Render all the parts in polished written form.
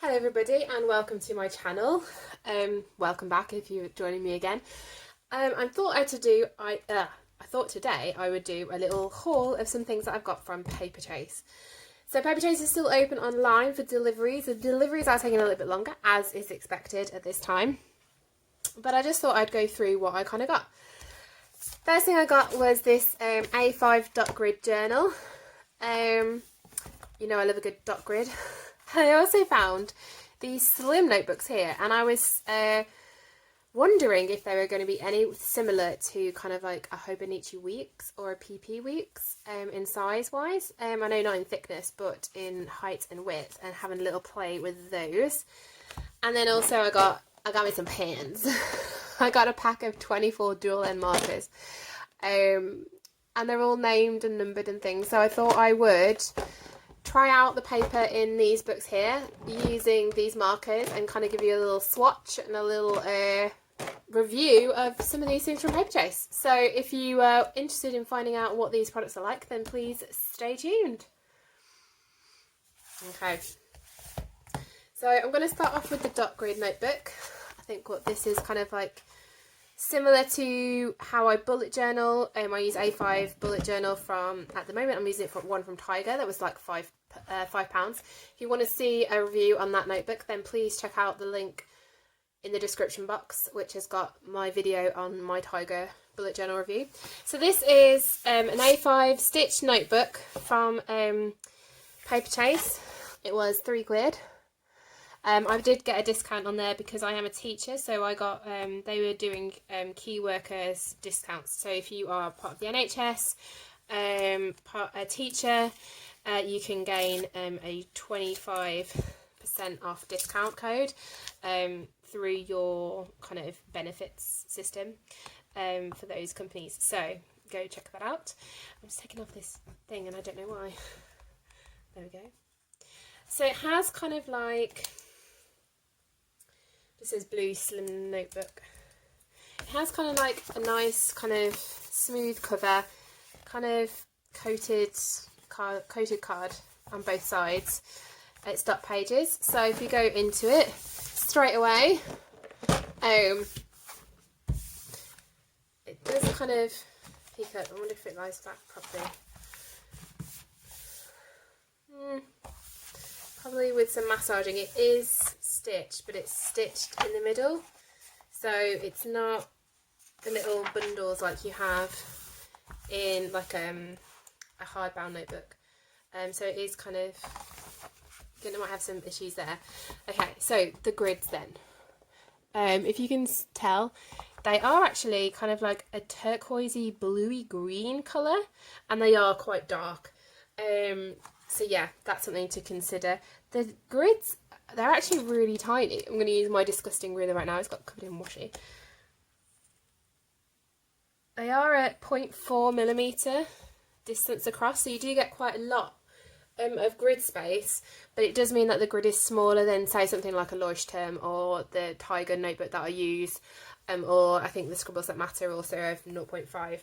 Hello everybody and welcome to my channel. Welcome back if you're joining me again. I thought today I would do a little haul of some things that I've got from Paperchase. So Paperchase is still open online for deliveries. The deliveries are taking a little bit longer, as is expected at this time. But I just thought I'd go through what I kind of got. First thing I got was this A5 dot grid journal. You know I love a good dot grid. I also found these slim notebooks here, and I was wondering if they were going to be any similar to kind of like a Hobonichi Weeks or a PP Weeks in size wise. I know not in thickness but in height and width, and having a little play with those. And then also I got me some pens. I got a pack of 24 dual end markers, and they're all named and numbered and things, so I thought I would try out the paper in these books here using these markers and kind of give you a little swatch and a little review of some of these things from Paperchase. So if you are interested in finding out what these products are like, then please stay tuned. Okay, so I'm going to start off with the dot grid notebook. I think what this is kind of like similar to how I bullet journal. I use A5 bullet journal from, at the moment I'm using it for one from Tiger that was like £5. If you want to see a review on that notebook, then please check out the link in the description box, which has got my video on my Tiger bullet journal review. So this is an A5 stitched notebook from Paperchase. It was £3. I did get a discount on there because I am a teacher, so I got they were doing key workers discounts. So if you are part of the NHS, a teacher, you can gain a 25% off discount code through your kind of benefits system for those companies. So go check that out. I'm just taking off this thing and I don't know why. There we go. So it has kind of like, this is blue slim notebook. It has kind of like a nice kind of smooth cover, kind of coated card on both sides. It's dot pages. So if you go into it straight away, it does kind of peek up. I wonder if it lies back properly. Probably with some massaging. It is stitched, but it's stitched in the middle, so it's not the little bundles like you have in like a hardbound notebook. So it is kind of, you might have some issues there. Okay, so the grids then. If you can tell, they are actually kind of like a turquoisey bluey green colour, and they are quite dark. So yeah, that's something to consider. The grids, they're actually really tiny. I'm going to use my disgusting ruler right now. It's got covered in washi. They are at 0.4mm distance across, so you do get quite a lot of grid space, but it does mean that the grid is smaller than, say, something like a Leuchtturm or the Tiger notebook that I use, or I think the Scribbles That Matter also have 0.5.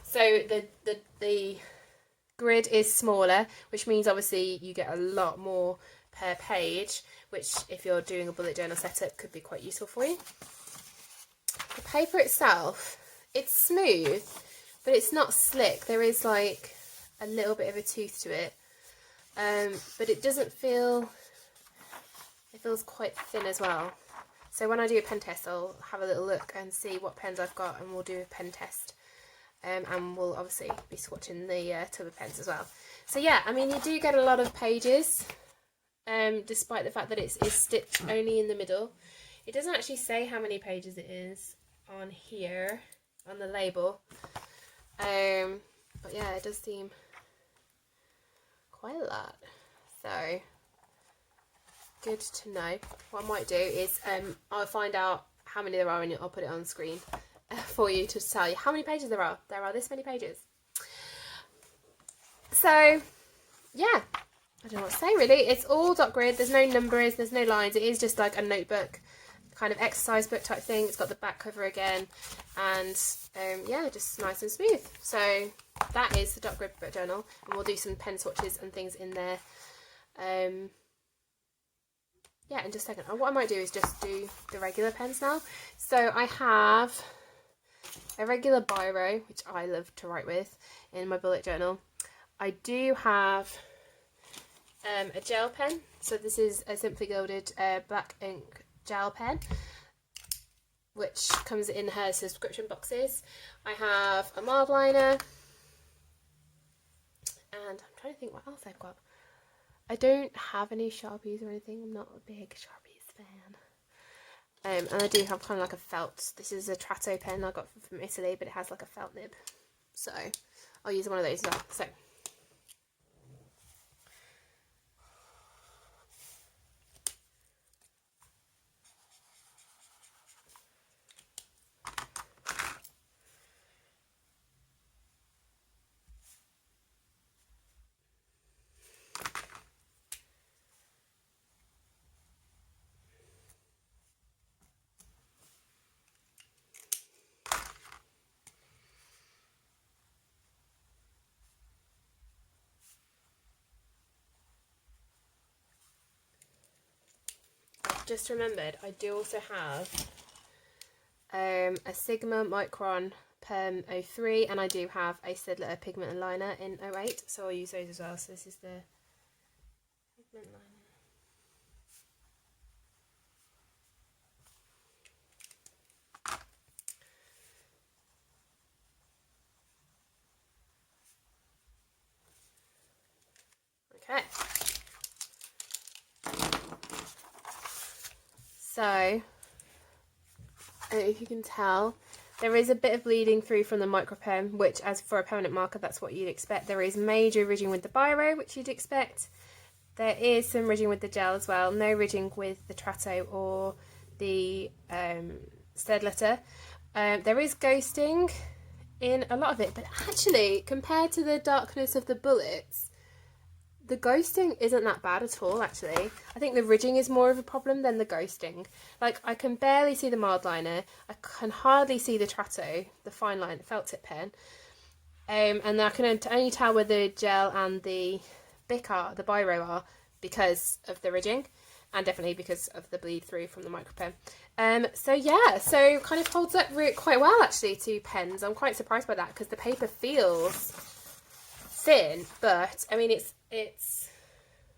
So the grid is smaller, which means obviously you get a lot more per page, which if you're doing a bullet journal setup could be quite useful for you. The paper itself, it's smooth, but it's not slick. There is like a little bit of a tooth to it, but it doesn't feel, it feels quite thin as well. So when I do a pen test, I'll have a little look and see what pens I've got, and we'll do a pen test. And we'll obviously be swatching the tub of pens as well. So yeah, I mean, you do get a lot of pages, despite the fact that it's stitched only in the middle. It doesn't actually say how many pages it is on here, on the label. But yeah, it does seem quite a lot. So, good to know. What I might do is, I'll find out how many there are and I'll put it on screen for you to tell you how many pages there are. There are this many pages. So yeah, I don't know what to say really. It's all dot grid. There's no numbers, there's no lines. It is just like a notebook, kind of exercise book type thing. It's got the back cover again, and yeah, just nice and smooth. So that is the dot grid book journal, and we'll do some pen swatches and things in there. yeah, in just a second. And what I might do is just do the regular pens now. So I have a regular biro, which I love to write with in my bullet journal. I do have a gel pen. So this is a Simply Gilded black ink gel pen, which comes in her subscription boxes. I have a mild liner, and I'm trying to think what else I've got. I don't have any Sharpies or anything. I'm not a big Sharpies fan. And I do have kind of like a felt. This is a Tratto pen I got from Italy, but it has like a felt nib. So I'll use one of those as well. So just remembered, I do also have a Sigma Micron Perm 03, and I do have a Staedtler pigment and liner in 08, so I'll use those as well. So this is the pigment liner. Okay. So, I don't know if you can tell, there is a bit of bleeding through from the micro pen, which as for a permanent marker, that's what you'd expect. There is major ridging with the biro, which you'd expect. There is some ridging with the gel as well. No ridging with the Tratto or the Staedtler. There is ghosting in a lot of it, but actually, compared to the darkness of the bullets, the ghosting isn't that bad at all, actually. I think the ridging is more of a problem than the ghosting. Like, I can barely see the mild liner. I can hardly see the Tratto, the fine line felt tip pen. And I can only tell where the gel and the Bic are, the biro are, because of the ridging. And definitely because of the bleed through from the micro pen. So yeah, so kind of holds up quite well, actually, to pens. I'm quite surprised by that, because the paper feels thin, but I mean, it's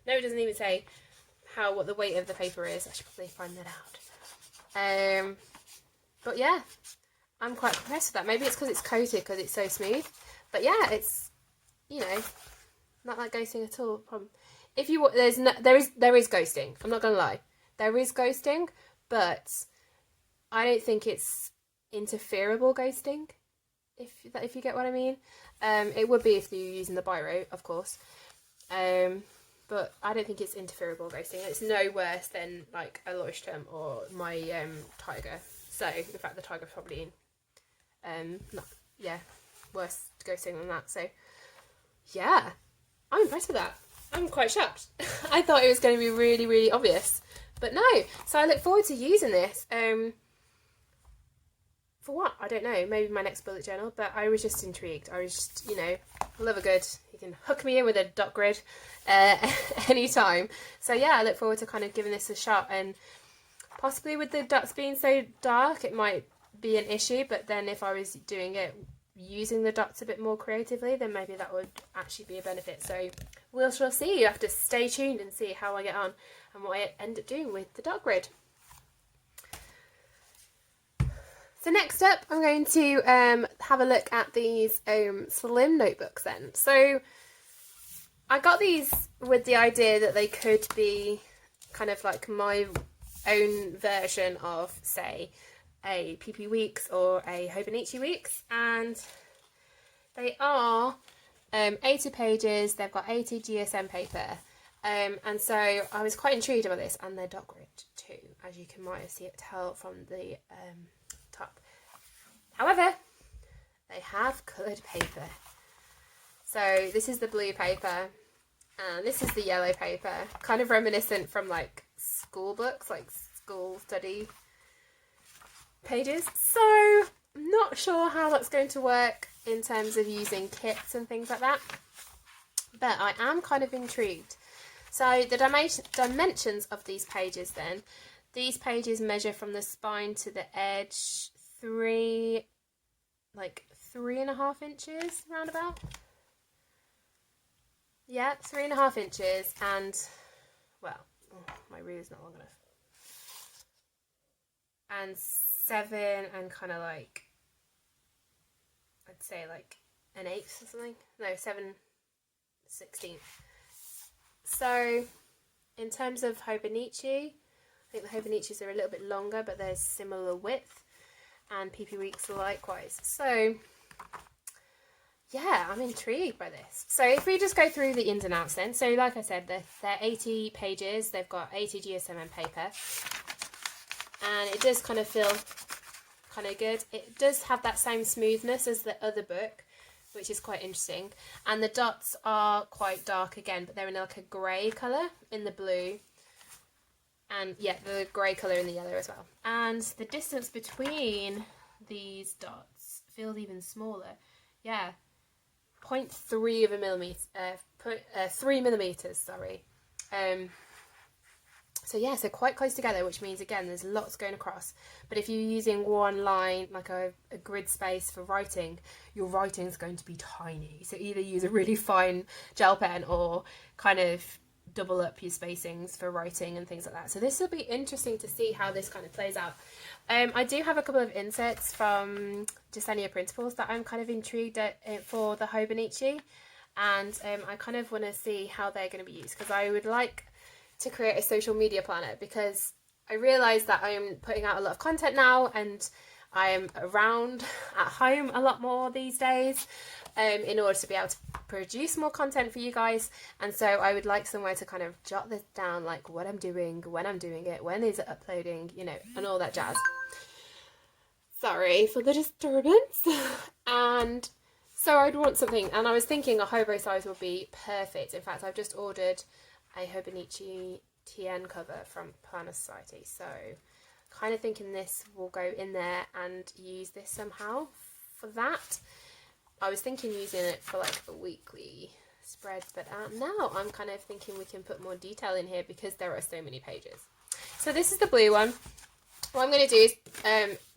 no, it doesn't even say what the weight of the paper is. I should probably find that out. But yeah, I'm quite impressed with that. Maybe it's because it's coated, because it's so smooth. But yeah, it's, you know, not like ghosting at all. If you there is ghosting. I'm not gonna lie, there is ghosting, but I don't think it's interferable ghosting. If you get what I mean. It would be if you're using the biro, of course. But I don't think it's interferable ghosting. It's no worse than like a Leuchtturm or my Tiger. So in fact, the Tiger's probably worse ghosting than that. So yeah, I'm impressed with that. I'm quite shocked. I thought it was going to be really, really obvious, but no. So I look forward to using this. For what? I don't know. Maybe my next bullet journal, but I was just intrigued. I was just, you know, love a good, you can hook me in with a dot grid anytime. So yeah, I look forward to kind of giving this a shot, and possibly with the dots being so dark, it might be an issue, but then if I was doing it using the dots a bit more creatively, then maybe that would actually be a benefit. So we shall see. You have to stay tuned and see how I get on and what I end up doing with the dot grid. So next up, I'm going to have a look at these slim notebooks then. So I got these with the idea that they could be kind of like my own version of, say, a PP Weeks or a Hobonichi Weeks, and they are 80 pages, they've got 80 GSM paper, and so I was quite intrigued about this, and they're dot grid too, as you can might see it tell from the top. However, they have coloured paper. So this is the blue paper, and this is the yellow paper, kind of reminiscent from like school books, like school study pages. So I'm not sure how that's going to work in terms of using kits and things like that, but I am kind of intrigued. So the dimensions of these pages then, these pages measure from the spine to the edge 3.5 inches roundabout. Yeah, 3.5 inches, and well, my ruler's not long enough. And 7 and kind of like, I'd say like an eighth or something. No, 7/16. So in terms of Hobonichi, I think the Hobonichis are a little bit longer, but they're similar width, and PP Weeks likewise. So yeah, I'm intrigued by this. So if we just go through the ins and outs then. So like I said, they're 80 pages. They've got 80 GSM paper. And it does kind of feel kind of good. It does have that same smoothness as the other book, which is quite interesting. And the dots are quite dark again, but they're in like a grey colour in the blue. And yeah, the grey colour in the yellow as well. And the distance between these dots feels even smaller. Yeah, 0.3 of a millimetre, 3 millimetres, sorry. So yeah, so quite close together, which means again there's lots going across. But if you're using one line, like a grid space for writing, your writing is going to be tiny. So either use a really fine gel pen or kind of double up your spacings for writing and things like that. So this will be interesting to see how this kind of plays out. I do have a couple of inserts from Gisenia Principles that I'm kind of intrigued at for the Hobonichi, and I kind of want to see how they're going to be used, because I would like to create a social media planner, because I realise that I am putting out a lot of content now and I am around at home a lot more these days in order to be able to produce more content for you guys. And so I would like somewhere to kind of jot this down, like what I'm doing, when I'm doing it, when is it uploading, you know, and all that jazz. Sorry for the disturbance. And so I'd want something, and I was thinking a hobo size would be perfect. In fact, I've just ordered a Hobonichi TN cover from Planner Society, so kind of thinking this will go in there and use this somehow for that. I was thinking using it for like a weekly spread, but now I'm kind of thinking we can put more detail in here because there are so many pages. So this is the blue one. What I'm going to do is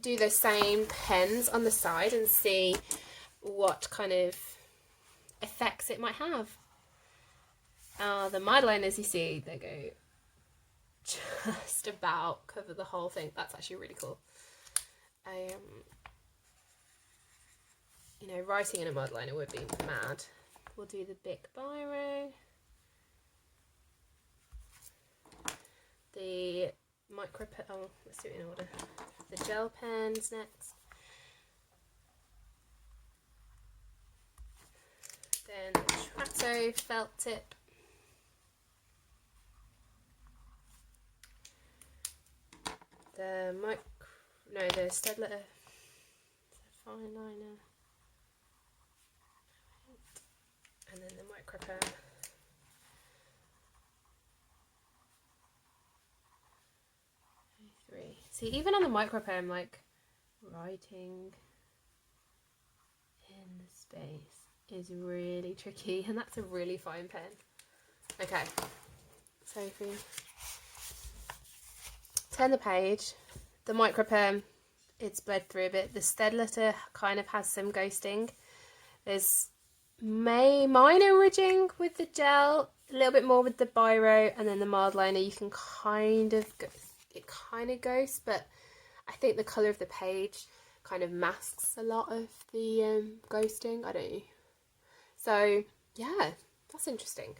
do the same pens on the side and see what kind of effects it might have. The Madeline, as you see, they go just about cover the whole thing. That's actually really cool. You know, writing in a mudliner would be mad. We'll do the Bic Biro, the micro pen. Oh, let's do it in order. The gel pens next. Then the Tratto felt tip. The Stedler fine liner, and then the micro pen. See, even on the micro pen, like writing in the space is really tricky, and that's a really fine pen. Okay, so if we turn the page, the micro pen, it's bled through a bit. The Stedler kind of has some ghosting. There's minor ridging with the gel, a little bit more with the biro, and then the mild liner you can kind of ghosts, but I think the colour of the page kind of masks a lot of the ghosting. I don't know. So yeah, that's interesting.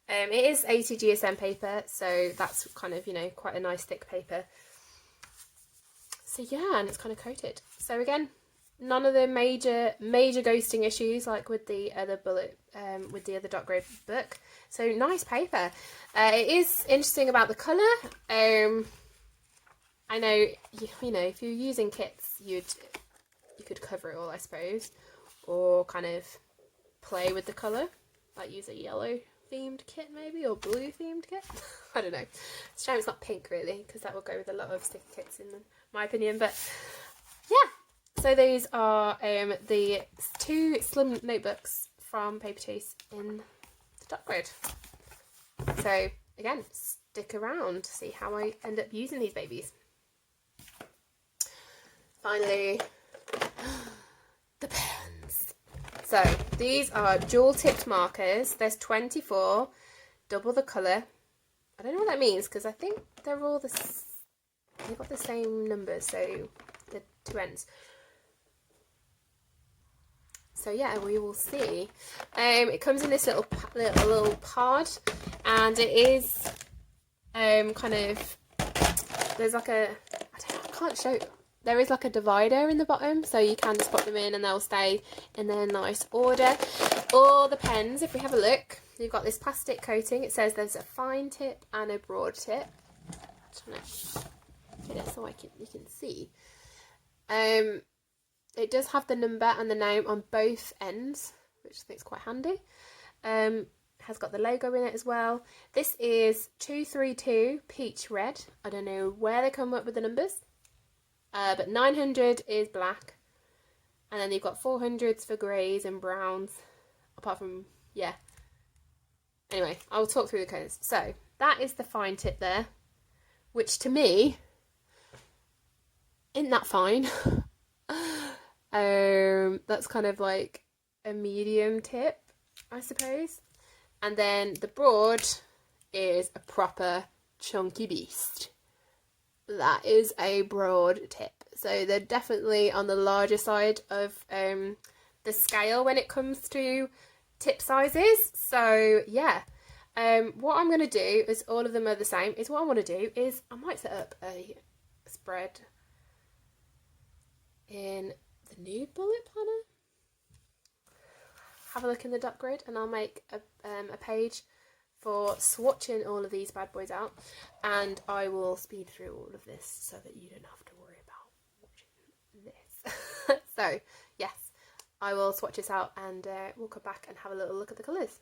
It is 80 GSM paper, so that's kind of, you know, quite a nice thick paper. So yeah, and it's kind of coated. So again, none of the major ghosting issues like with the other with the other dot grade book. So nice paper. It is interesting about the colour. I know, you know, if you're using kits, you could cover it all, I suppose, or kind of play with the colour, like use a yellow themed kit maybe, or blue themed kit. I don't know. It's a shame it's not pink really, because that will go with a lot of sticker kits in my opinion. But yeah, so these are the 2 slim notebooks from Paperchase in the dot grid. So again, stick around to see how I end up using these babies. Finally, the pens. So these are dual tipped markers. There's 24, double the colour. I don't know what that means because I think they're all they've got the same numbers, so the two ends. So yeah, we will see. It comes in this little pod, and it is kind of, there's like a, I can't show. There is like a divider in the bottom, so you can just pop them in and they'll stay in their nice order. All the pens, if we have a look, you've got this plastic coating. It says there's a fine tip and a broad tip. I'm trying to get it so you can see. It does have the number and the name on both ends, which I think is quite handy. Has got the logo in it as well. This is 232 peach red. I don't know where they come up with the numbers. But 900 is black, and then you've got 400s for greys and browns, apart from, yeah. Anyway, I'll talk through the colours. So, that is the fine tip there, which to me, isn't that fine. That's kind of like a medium tip, I suppose. And then the broad is a proper chunky beast. That is a broad tip, so they're definitely on the larger side of the scale when it comes to tip sizes. So yeah, what I'm going to do is, all of them are the same, is what I want to do is I might set up a spread in the new bullet planner. Have a look in the dot grid, and I'll make a page for swatching all of these bad boys out, and I will speed through all of this so that you don't have to worry about watching this. So yes, I will swatch this out, and we'll come back and have a little look at the colours.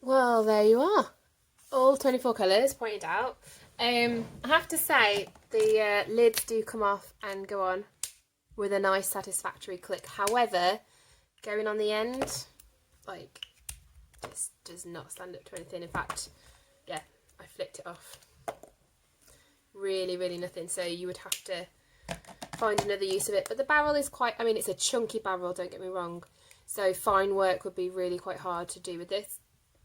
Well, there you are. All 24 colours pointed out. I have to say, the lids do come off and go on with a nice satisfactory click. However, going on the end, like, just does not stand up to anything. In fact, yeah, I flicked it off. Really, really nothing. So you would have to find another use of it. But the barrel is quite, I mean, it's a chunky barrel, don't get me wrong. So fine work would be really quite hard to do with this.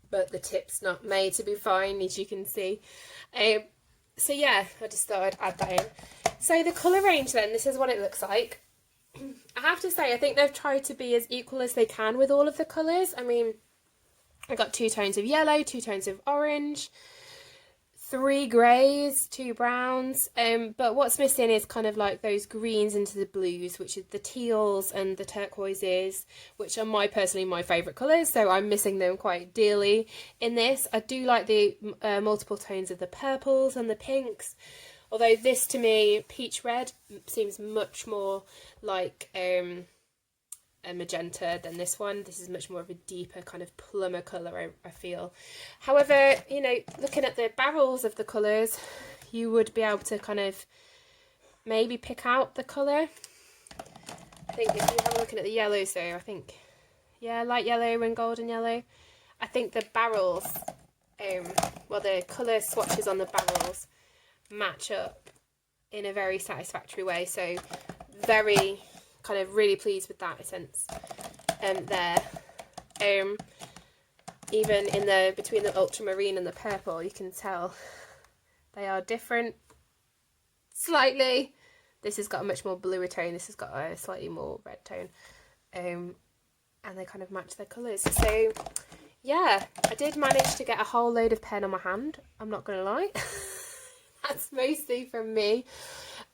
But the tip's not made to be fine, as you can see. So yeah, I just thought I'd add that in. So the colour range then, this is what it looks like. I have to say, I think they've tried to be as equal as they can with all of the colours. I mean, I got 2 tones of yellow, 2 tones of orange, 3 greys, 2 browns, but what's missing is kind of like those greens into the blues, which is the teals and the turquoises, which are personally my favourite colours, so I'm missing them quite dearly in this. I do like the multiple tones of the purples and the pinks, although this to me, peach red, seems much more like a magenta than this one. This is much more of a deeper kind of plumber colour, I feel. However, you know, looking at the barrels of the colours, you would be able to kind of maybe pick out the colour. I think if you have a look at the yellows though, I think, yeah, light yellow and golden yellow. I think the barrels, well, the colour swatches on the barrels match up in a very satisfactory way. So very kind of really pleased with that sense there. Even in the between the ultramarine and the purple, you can tell they are different slightly. This has got a much more bluer tone, this has got a slightly more red tone, and they kind of match their colours. So yeah, I did manage to get a whole load of pen on my hand, I'm not gonna lie. That's mostly from me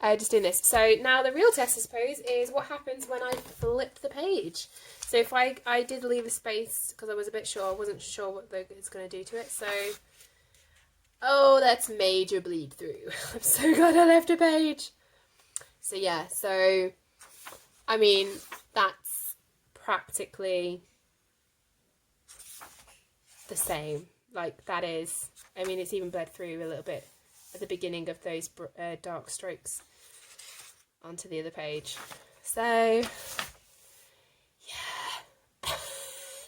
just doing this. So now the real test, I suppose, is what happens when I flip the page. So if I did leave a space because I was a bit sure, I wasn't sure what it's going to do to it. So, oh, that's major bleed through. I'm so glad I left a page. So yeah, so I mean, that's practically the same. Like that is, I mean, it's even bled through a little bit at the beginning of those dark strokes onto the other page. So yeah,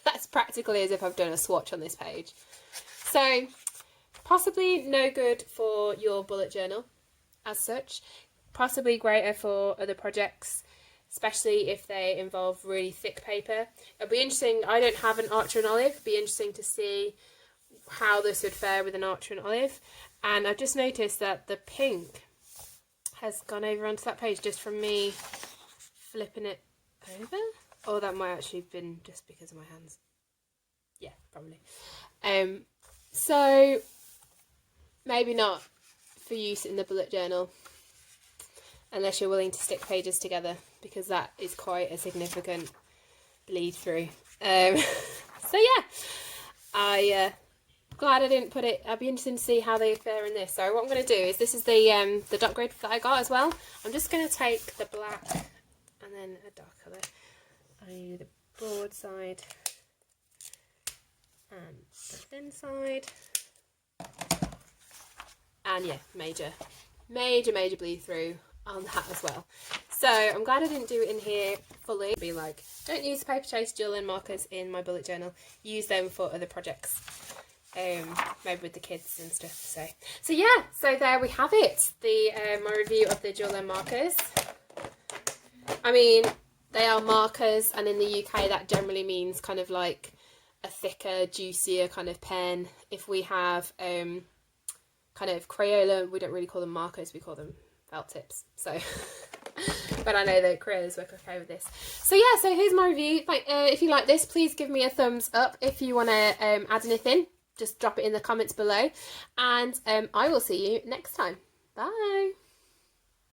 that's practically as if I've done a swatch on this page. So possibly no good for your bullet journal as such, possibly greater for other projects, especially if they involve really thick paper. It'll be interesting, I don't have an Archer and Olive, it'll be interesting to see how this would fare with an Archer and Olive. And I've just noticed that the pink has gone over onto that page just from me flipping it over. Or that might actually have been just because of my hands. Yeah, probably. So maybe not for use in the bullet journal unless you're willing to stick pages together, because that is quite a significant bleed through. So yeah, glad I didn't put it. I'd be interested to see how they fare in this. So what I'm going to do is, this is the dot grade that I got as well. I'm just going to take the black and then a dark colour. I do the broad side and the thin side. And yeah, major bleed through on that as well. So I'm glad I didn't do it in here fully. Be like, don't use Paperchase dual end markers in my bullet journal. Use them for other projects. Maybe with the kids and stuff. So yeah, so there we have it. My review of the dual end markers. I mean, they are markers, and in the UK that generally means kind of like a thicker, juicier kind of pen. If we have kind of Crayola, we don't really call them markers, we call them felt tips. So but I know that Crayolas work okay with this. So yeah, so here's my review. Like, if you like this, please give me a thumbs up. If you want to add anything, just drop it in the comments below, and I will see you next time. Bye.